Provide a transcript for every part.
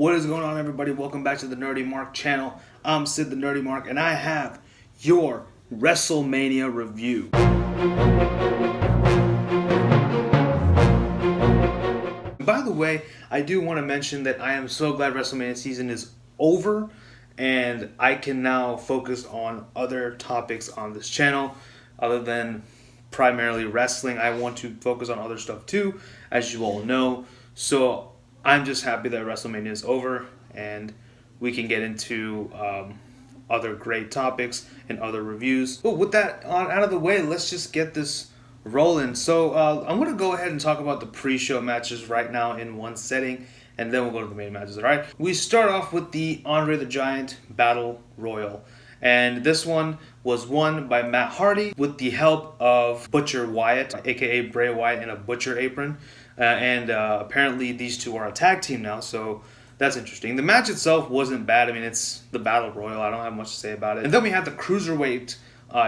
What is going on, everybody? Welcome back to the Nerdy Mark channel. I'm Sid the Nerdy Mark, and I have your Wrestlemania review. By the way, I do want to mention that I am so glad Wrestlemania season is over, and I can now focus on other topics on this channel other than primarily wrestling. I want to focus on other stuff too, as you all know. So I'm just happy that WrestleMania is over and we can get into other great topics and other reviews. But with that out of the way, let's just get this rolling. So I'm going to go ahead and talk about the pre-show matches right now in one setting, and then we'll go to the main matches, all right? We start off with the Andre the Giant Battle Royal. And this one was won by Matt Hardy with the help of Butcher Wyatt, aka Bray Wyatt, in a butcher apron. Apparently these two are a tag team now, so that's interesting. The match itself wasn't bad. I mean, it's the Battle Royal. I don't have much to say about it. And then we had the Cruiserweight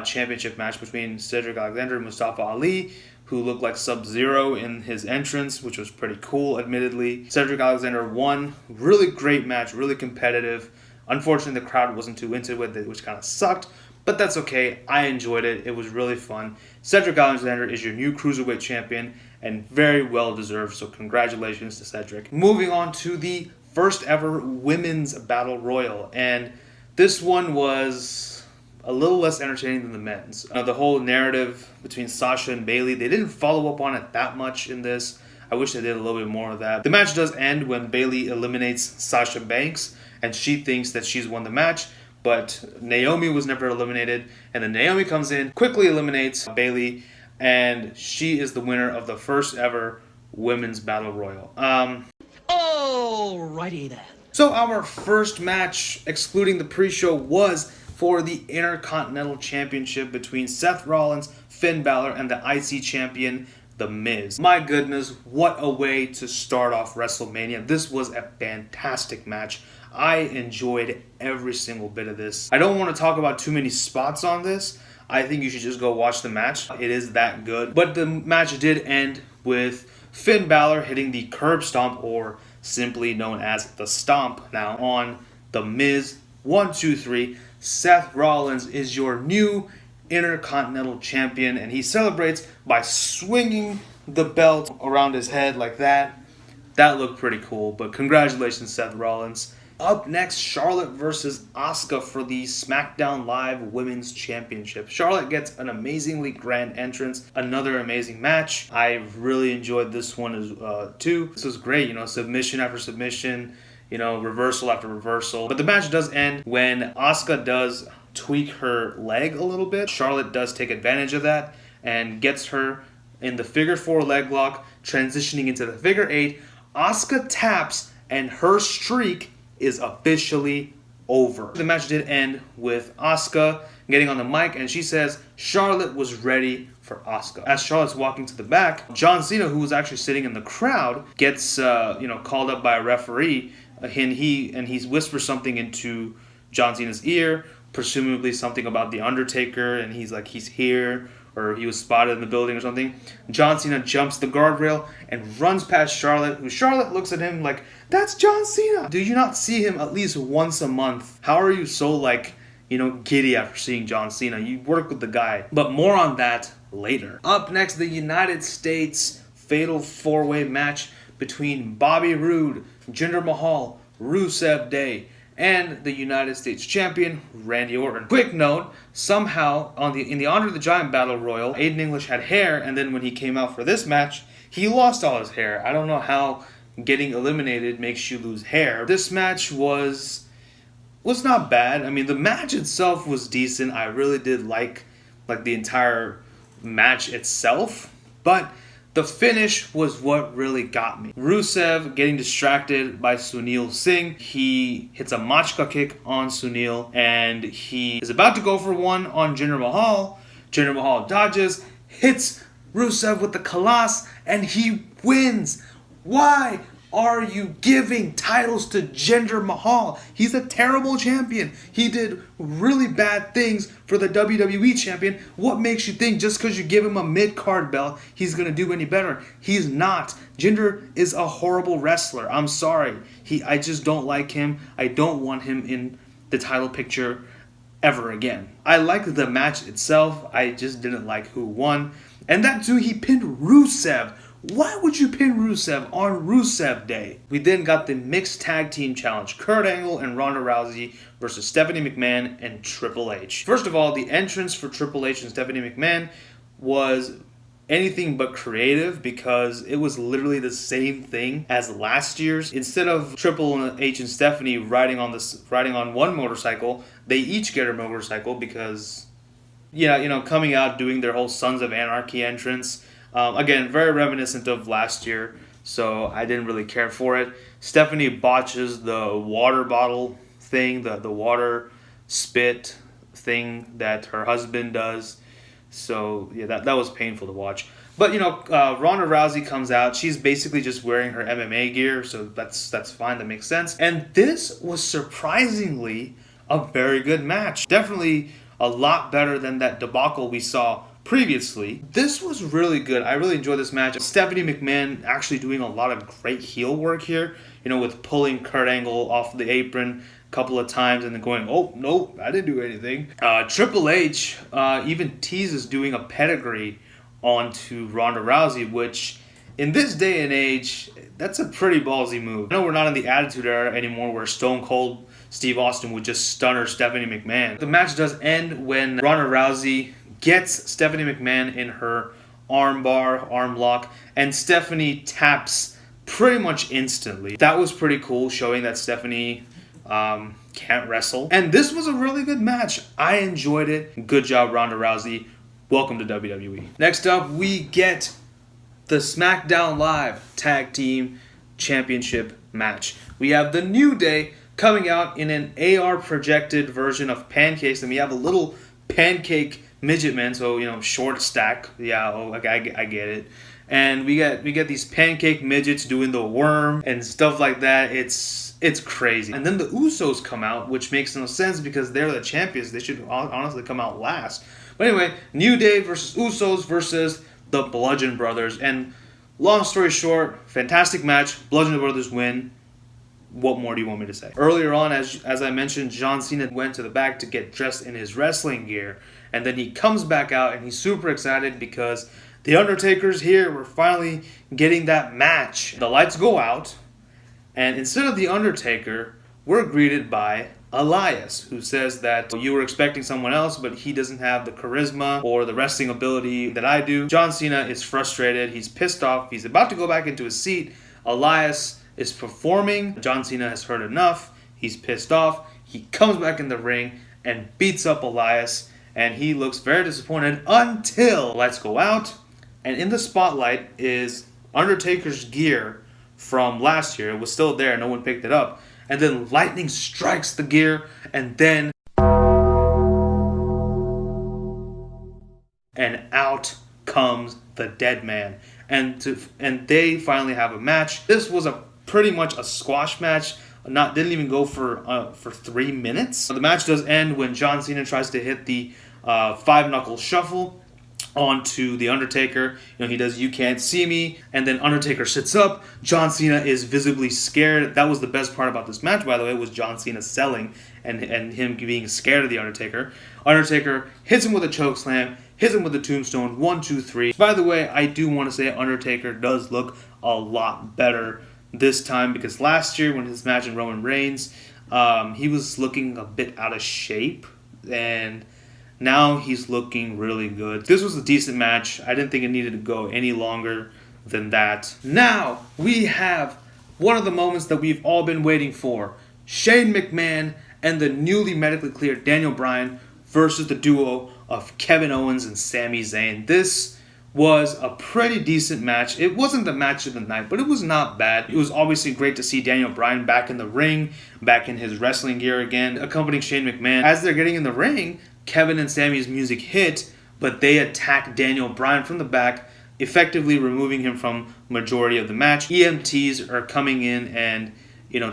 Championship match between Cedric Alexander and Mustafa Ali, who looked like Sub-Zero in his entrance, which was pretty cool, admittedly. Cedric Alexander won. Really great match, really competitive. Unfortunately, the crowd wasn't too into it, which kind of sucked. But that's okay. I enjoyed it. It was really fun. Cedric Alexander is your new Cruiserweight champion and very well deserved. So congratulations to Cedric. Moving on to the first ever Women's Battle Royal. And this one was a little less entertaining than the men's. The whole narrative between Sasha and Bayley, they didn't follow up on it that much in this. I wish they did a little bit more of that. The match does end when Bayley eliminates Sasha Banks, and she thinks that she's won the match. But Naomi was never eliminated, and then Naomi comes in, quickly eliminates Bayley, and she is the winner of the first ever Women's Battle Royal. Alrighty then. So our first match, excluding the pre-show, was for the Intercontinental Championship between Seth Rollins, Finn Balor, and the IC champion, The Miz. My goodness, what a way to start off WrestleMania. This was a fantastic match. I enjoyed every single bit of this. I don't want to talk about too many spots on this. I think you should just go watch the match. It is that good. But the match did end with Finn Balor hitting the curb stomp, or simply known as the stomp now, on The Miz. 1, 2, 3. Seth Rollins is your new Intercontinental Champion, and he celebrates by swinging the belt around his head like that. That looked pretty cool, but congratulations, Seth Rollins. Up next, Charlotte versus Asuka for the Smackdown Live Women's Championship. Charlotte gets an amazingly grand entrance. Another amazing match. I really enjoyed this one too. This was great, submission after submission, reversal after reversal. But the match does end when Asuka does tweak her leg a little bit. Charlotte does take advantage of that and gets her in the figure 4 leg lock, transitioning into the figure 8. Asuka taps, and her streak is officially over. The match did end with Asuka getting on the mic, and she says Charlotte was ready for Asuka. As Charlotte's walking to the back, John Cena, who was actually sitting in the crowd, gets called up by a referee, and he whispers something into John Cena's ear, presumably something about the Undertaker, and he's like, he's here, or he was spotted in the building or something. John Cena jumps the guardrail and runs past Charlotte, who Charlotte looks at him like, that's John Cena. Do you not see him at least once a month? How are you so giddy after seeing John Cena? You work with the guy. But more on that later. Up next, the United States Fatal 4-Way match between Bobby Roode, Jinder Mahal, Rusev Day, and the United States Champion, Randy Orton. Quick note, somehow, in the Andre the Giant Battle Royal, Aiden English had hair, and then when he came out for this match, he lost all his hair. I don't know how getting eliminated makes you lose hair. This match was not bad. I mean, the match itself was decent. I really did like the entire match itself, but the finish was what really got me. Rusev getting distracted by Sunil Singh. He hits a Machka kick on Sunil, and he is about to go for one on Jinder Mahal. Jinder Mahal dodges, hits Rusev with the Kalash, and he wins. Why? are you giving titles to Jinder Mahal? He's a terrible champion. He did really bad things for the WWE champion. What makes you think just because you give him a mid-card belt, he's going to do any better? He's not. Jinder is a horrible wrestler. I'm sorry. I just don't like him. I don't want him in the title picture ever again. I liked the match itself. I just didn't like who won. And that too, he pinned Rusev. Why would you pin Rusev on Rusev Day? We then got the mixed tag team challenge. Kurt Angle and Ronda Rousey versus Stephanie McMahon and Triple H. First of all, the entrance for Triple H and Stephanie McMahon was anything but creative because it was literally the same thing as last year's. Instead of Triple H and Stephanie riding on one motorcycle, they each get a motorcycle because, coming out doing their whole Sons of Anarchy entrance. Again, very reminiscent of last year, so I didn't really care for it. Stephanie botches the water bottle thing, the water spit thing that her husband does. So, yeah, that was painful to watch. But, Ronda Rousey comes out. She's basically just wearing her MMA gear, so that's fine. That makes sense. And this was surprisingly a very good match. Definitely a lot better than that debacle we saw previously. This was really good. I really enjoyed this match. Stephanie McMahon actually doing a lot of great heel work here, with pulling Kurt Angle off the apron a couple of times and then going, oh, no, I didn't do anything. Triple H even teases doing a pedigree onto Ronda Rousey, which in this day and age, that's a pretty ballsy move. I know we're not in the Attitude Era anymore where Stone Cold Steve Austin would just stunner Stephanie McMahon. The match does end when Ronda Rousey gets Stephanie McMahon in her arm lock, and Stephanie taps pretty much instantly. That was pretty cool, showing that Stephanie can't wrestle. And this was a really good match. I enjoyed it. Good job, Ronda Rousey. Welcome to WWE. Next up, we get the SmackDown Live Tag Team Championship match. We have the New Day coming out in an AR projected version of pancakes, and we have a little pancake midget man, so short stack. Yeah, I get it. And we get these pancake midgets doing the worm and stuff like that. It's crazy. And then the Usos come out, which makes no sense because they're the champions. They should honestly come out last. But anyway, New Day versus Usos versus the Bludgeon Brothers. And long story short, fantastic match. Bludgeon Brothers win. What more do you want me to say? Earlier on, as I mentioned, John Cena went to the back to get dressed in his wrestling gear. And then he comes back out and he's super excited because the Undertaker's here. We're finally getting that match. The lights go out. And instead of the Undertaker, we're greeted by Elias, who says that you were expecting someone else, but he doesn't have the charisma or the wrestling ability that I do. John Cena is frustrated. He's pissed off. He's about to go back into his seat. Elias is performing. John Cena has heard enough. He's pissed off. He comes back in the ring and beats up Elias, and he looks very disappointed until lights go out, and in the spotlight is Undertaker's gear from last year. It was still there. No one picked it up. And then lightning strikes the gear, and then out comes the dead man. And they finally have a match. This was pretty much a squash match. Didn't even go for 3 minutes. The match does end when John Cena tries to hit the 5-knuckle shuffle onto the Undertaker. He does "You Can't See Me," and then Undertaker sits up. John Cena is visibly scared. That was the best part about this match, by the way, was John Cena selling and him being scared of the Undertaker. Undertaker hits him with a chokeslam, hits him with a tombstone, 1, 2, 3. By the way, I do want to say Undertaker does look a lot better this time, because last year when his match in Roman Reigns, he was looking a bit out of shape, and now he's looking really good. This was a decent match. I didn't think it needed to go any longer than that. Now we have one of the moments that we've all been waiting for. Shane McMahon and the newly medically cleared Daniel Bryan versus the duo of Kevin Owens and Sami Zayn. This was a pretty decent match. It wasn't the match of the night, but it was not bad. It was obviously great to see Daniel Bryan back in the ring, back in his wrestling gear again, accompanying Shane McMahon. As they're getting in the ring, Kevin and Sami's music hit, but they attack Daniel Bryan from the back effectively removing him from majority of the match. EMTs are coming in and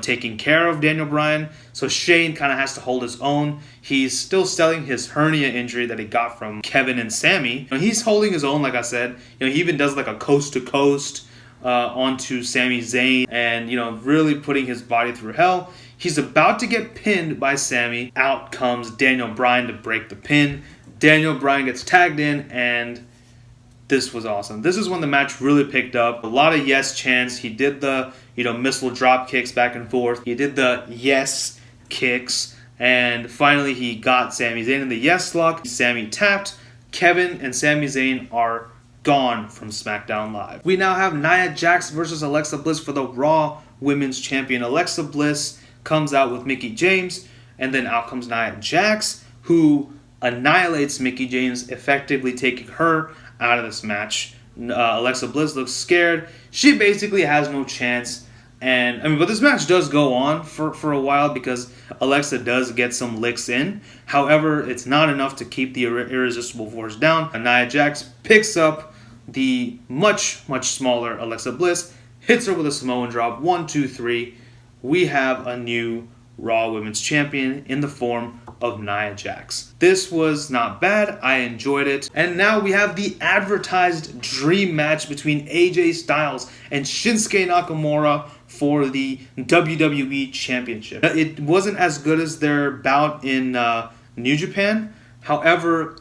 taking care of Daniel Bryan. So Shane kind of has to hold his own. He's still selling his hernia injury that he got from Kevin and Sami. He's holding his own, like I said. He even does like a coast to coast onto Sami Zayn, and really putting his body through hell. He's about to get pinned by Sami. Out comes Daniel Bryan to break the pin. Daniel Bryan gets tagged in, and this was awesome. This is when the match really picked up. A lot of yes chants. He did the missile drop kicks back and forth. He did the yes kicks, and finally he got Sami Zayn in the yes lock. Sami tapped. Kevin and Sami Zayn are gone from SmackDown Live. We now have Nia Jax versus Alexa Bliss for the Raw Women's Champion. Alexa Bliss comes out with Mickie James, and then out comes Nia Jax, who annihilates Mickie James, effectively taking her out of this match. Alexa Bliss looks scared. She basically has no chance. But this match does go on for a while because Alexa does get some licks in. However, it's not enough to keep the Irresistible Force down. Nia Jax picks up the much, much smaller Alexa Bliss, hits her with a Samoan drop. 1, 2, 3. We have a new Raw Women's Champion in the form of Nia Jax. This was not bad. I enjoyed it. And now we have the advertised dream match between AJ Styles and Shinsuke Nakamura for the WWE Championship. It wasn't as good as their bout in New Japan. However,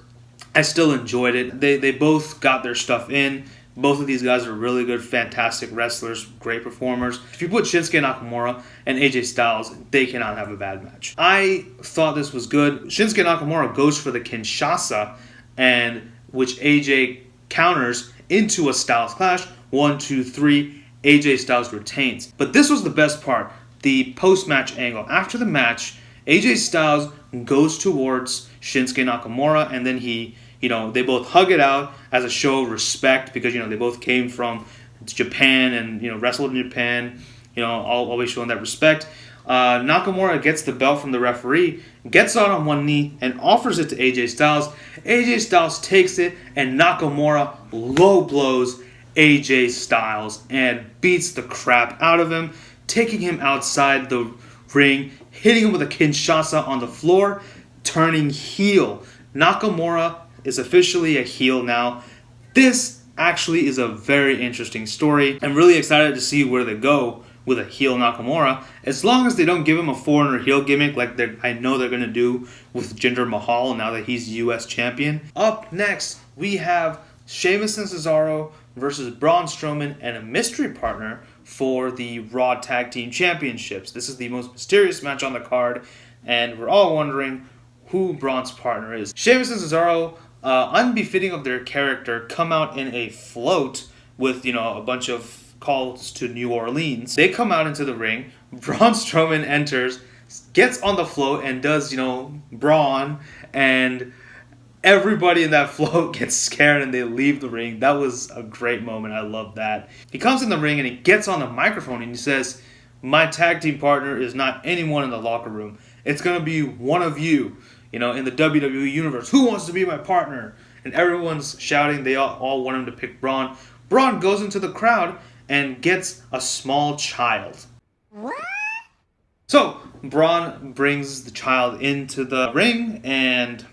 I still enjoyed it. They both got their stuff in. Both of these guys are really good, fantastic wrestlers, great performers. If you put Shinsuke Nakamura and AJ Styles, they cannot have a bad match. I thought this was good. Shinsuke Nakamura goes for the Kinshasa, and which AJ counters into a Styles clash. 1, 2, 3. AJ Styles retains. But this was the best part, the post-match angle. After the match, AJ Styles goes towards Shinsuke Nakamura, and then they both hug it out as a show of respect because, they both came from Japan and, wrestled in Japan, always showing that respect. Nakamura gets the belt from the referee, gets on one knee, and offers it to AJ Styles. AJ Styles takes it, and Nakamura low blows AJ Styles and beats the crap out of him, taking him outside the ring, hitting him with a Kinshasa on the floor, turning heel. Nakamura is officially a heel now. This actually is a very interesting story. I'm really excited to see where they go with a heel Nakamura, as long as they don't give him a foreigner heel gimmick like I know they're going to do with Jinder Mahal now that he's US champion. Up next, we have Sheamus and Cesaro versus Braun Strowman and a mystery partner for the Raw Tag Team Championships. This is the most mysterious match on the card, and we're all wondering who Braun's partner is. Sheamus and Cesaro, unbefitting of their character, come out in a float with, a bunch of calls to New Orleans. They come out into the ring. Braun Strowman enters, gets on the float, and does, Braun, and everybody in that float gets scared and they leave the ring. That was a great moment. I love that. He comes in the ring and he gets on the microphone and he says, "My tag team partner is not anyone in the locker room. It's going to be one of you. In the WWE Universe. Who wants to be my partner?" And everyone's shouting. They all want him to pick Braun. Braun goes into the crowd and gets a small child. What? So, Braun brings the child into the ring, and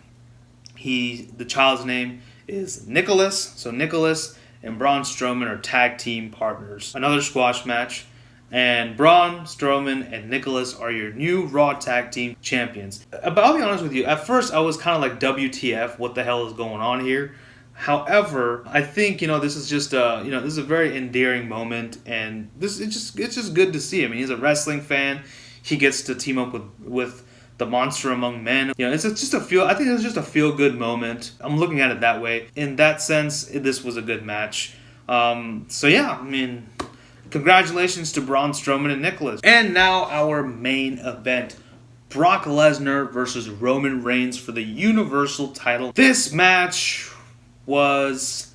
the child's name is Nicholas. So, Nicholas and Braun Strowman are tag team partners. Another squash match. And Braun, Strowman, and Nicholas are your new Raw Tag Team Champions. But I'll be honest with you, at first I was kind of like, WTF, what the hell is going on here? However, I think, this is just this is a very endearing moment, and it's just good to see. I mean, he's a wrestling fan. He gets to team up with the monster among men. It's just I think it's just a feel-good moment. I'm looking at it that way. In that sense, this was a good match. Congratulations to Braun Strowman and Nicholas. And now our main event. Brock Lesnar versus Roman Reigns for the Universal title. This match was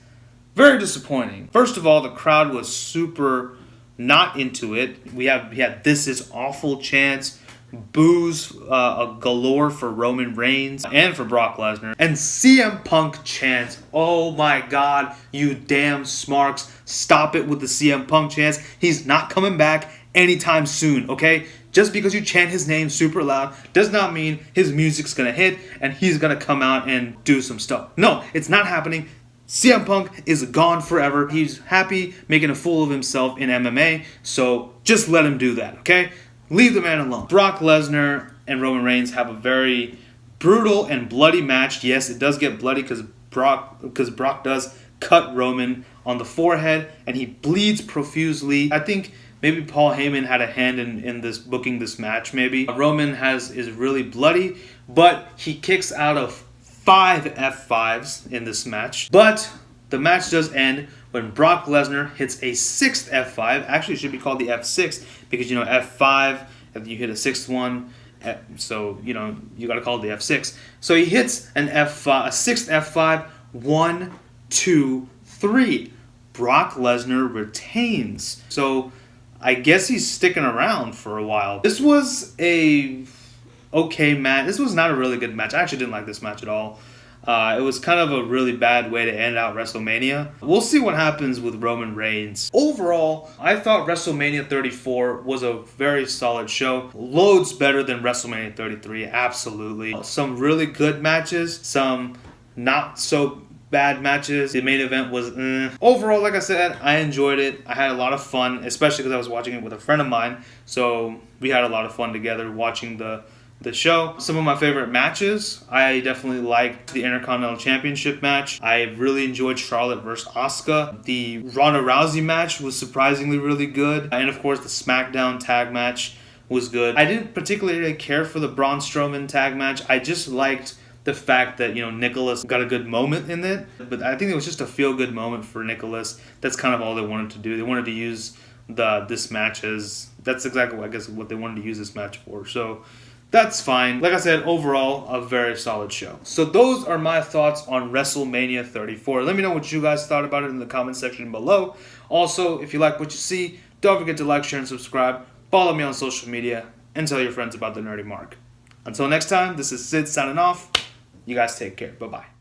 very disappointing. First of all, the crowd was super not into it. We had "This is awful" chants. boos galore for Roman Reigns and for Brock Lesnar. And CM Punk chants, oh my god, you damn smarks, stop it with the CM Punk chants. He's not coming back anytime soon, okay? Just because you chant his name super loud does not mean his music's gonna hit and he's gonna come out and do some stuff. No, it's not happening. CM Punk is gone forever. He's happy making a fool of himself in MMA, so just let him do that, okay? Leave the man alone. Brock Lesnar and Roman Reigns have a very brutal and bloody match. Yes, it does get bloody because Brock does cut Roman on the forehead and he bleeds profusely. I think maybe Paul Heyman had a hand in this booking this match, maybe. Roman is really bloody, but he kicks out of 5 F5s in this match. But the match does end when Brock Lesnar hits a 6th F5. Actually, it should be called the F6 because, F5, if you hit a 6th one, so, you got to call it the F6. So he hits a 6th F5, 1, 2, 3. Brock Lesnar retains. So I guess he's sticking around for a while. This was a okay match. This was not a really good match. I actually didn't like this match at all. It was kind of a really bad way to end out WrestleMania. We'll see what happens with Roman Reigns. Overall, I thought WrestleMania 34 was a very solid show. Loads better than WrestleMania 33, absolutely. Some really good matches, some not so bad matches. The main event was Overall, like I said, I enjoyed it. I had a lot of fun, especially because I was watching it with a friend of mine. So we had a lot of fun together watching the show. Some of my favorite matches, I definitely liked the Intercontinental Championship match. I really enjoyed Charlotte versus Asuka. The Ronda Rousey match was surprisingly really good. And of course, the Smackdown tag match was good. I didn't particularly care for the Braun Strowman tag match. I just liked the fact that, Nicholas got a good moment in it. But I think it was just a feel-good moment for Nicholas. That's kind of all they wanted to do. They wanted to use this match as... That's exactly, what they wanted to use this match for. So that's fine. Like I said, overall, a very solid show. So those are my thoughts on WrestleMania 34. Let me know what you guys thought about it in the comment section below. Also, if you like what you see, don't forget to like, share, and subscribe. Follow me on social media, and tell your friends about the Nerdy Mark. Until next time, this is Sid signing off. You guys take care. Bye-bye.